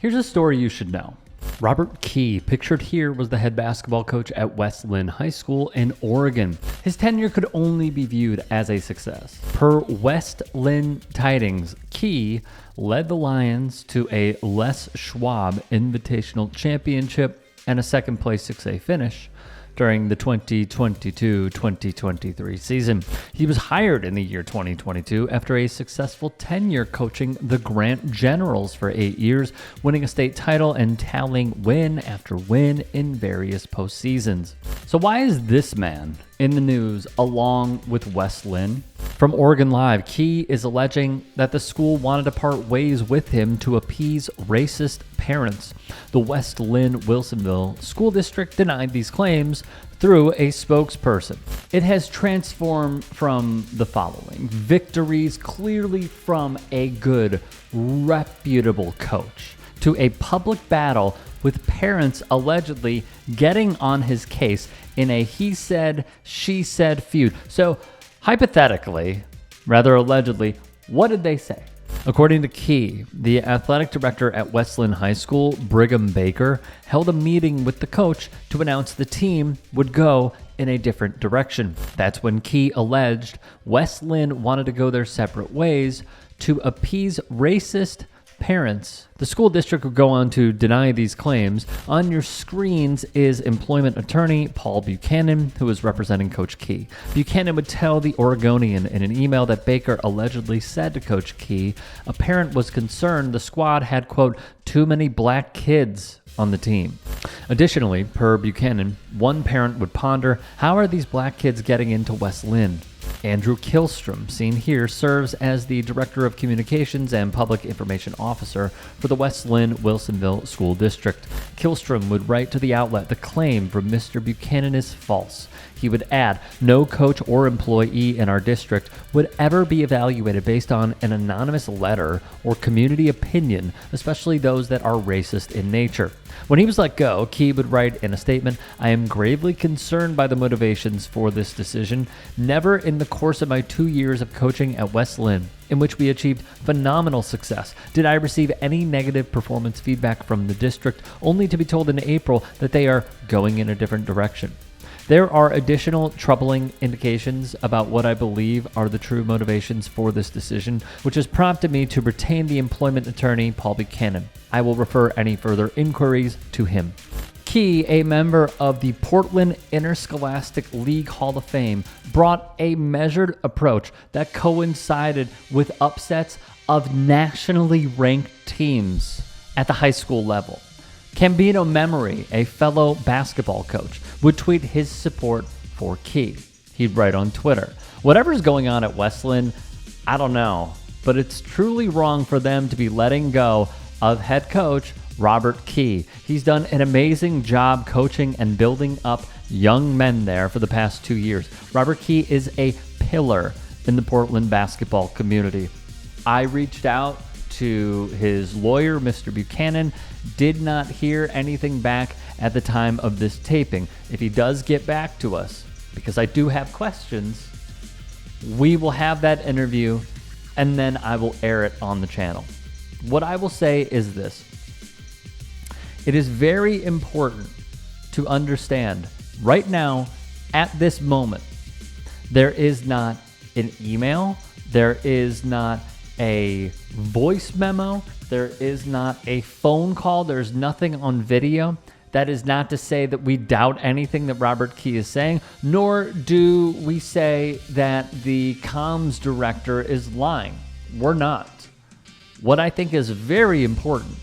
Here's a story you should know. Robert Key, pictured here, was the head basketball coach at West Linn High School in Oregon. His tenure could only be viewed as a success. Per West Linn Tidings, Key led the Lions to a Les Schwab Invitational Championship and a second-place 6A finish during the 2022-2023 season. He was hired in the year 2022 after a successful tenure coaching the Grant Generals for 8 years, winning a state title and tallying win after win in various postseasons. So why is this man in the news along with West Linn? From Oregon Live, Key is alleging that the school wanted to part ways with him to appease racist parents. The West Linn-Wilsonville School District denied these claims through a spokesperson. It has transformed from the following: victories clearly from a good, reputable coach to a public battle with parents allegedly getting on his case in a he said, she said feud. So hypothetically, rather allegedly, what did they say? According to Key, the athletic director at West Linn High School, Brigham Baker, held a meeting with the coach to announce the team would go in a different direction. That's when Key alleged West Linn wanted to go their separate ways to appease racist parents. The school district would go on to deny these claims. On your screens is employment attorney Paul Buchanan, who is representing Coach Key. Buchanan would tell the Oregonian in an email that Baker allegedly said to Coach Key a parent was concerned the squad had, quote, too many black kids on the team. Additionally, per Buchanan, one parent would ponder, how are these black kids getting into West Linn? Andrew Kilstrom, seen here, serves as the Director of Communications and Public Information Officer for the West Linn-Wilsonville School District. Kilstrom would write to the outlet, the claim from Mr. Buchanan is false. He would add, no coach or employee in our district would ever be evaluated based on an anonymous letter or community opinion, especially those that are racist in nature. When he was let go, Key would write in a statement, I am gravely concerned by the motivations for this decision. Never in the course of my 2 years of coaching at West Linn, in which we achieved phenomenal success, did I receive any negative performance feedback from the district, only to be told in April that they are going in a different direction. There are additional troubling indications about what I believe are the true motivations for this decision, which has prompted me to retain the employment attorney, Paul Buchanan. I will refer any further inquiries to him. Key, a member of the Portland Interscholastic League Hall of Fame, brought a measured approach that coincided with upsets of nationally ranked teams at the high school level. Cambino Memory, a fellow basketball coach, would tweet his support for Key. He'd write on Twitter, whatever's going on at West Linn, I don't know, but it's truly wrong for them to be letting go of head coach Robert Key. He's done an amazing job coaching and building up young men there for the past 2 years. Robert Key is a pillar in the Portland basketball community. I reached out to his lawyer, Mr. Buchanan, did not hear anything back at the time of this taping. If he does get back to us, because I do have questions, we will have that interview and then I will air it on the channel. What I will say is this. It is very important to understand right now, at this moment, there is not an email, there is not a voice memo, there is not a phone call, there's nothing on video. That is not to say that we doubt anything that Robert Key is saying, nor do we say that the comms director is lying. We're not. What I think is very important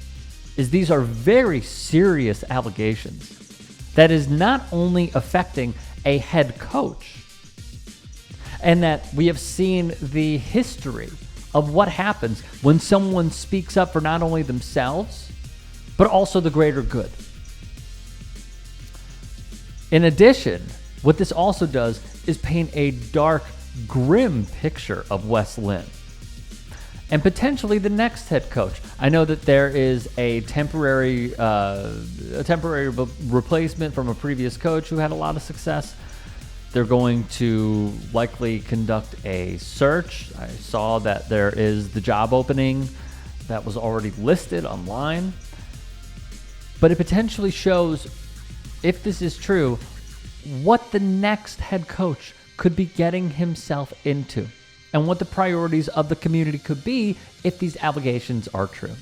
is these are very serious allegations that is not only affecting a head coach, and that we have seen the history of what happens when someone speaks up for not only themselves, but also the greater good. In addition, what this also does is paint a dark, grim picture of West Linn and potentially the next head coach. I know that there is a temporary replacement from a previous coach who had a lot of success. They're going to likely conduct a search. I saw that there is the job opening that was already listed online. but it potentially shows, if this is true, what the next head coach could be getting himself into and what the priorities of the community could be if these allegations are true.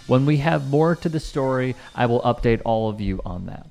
When we have more to the story, I will update all of you on that.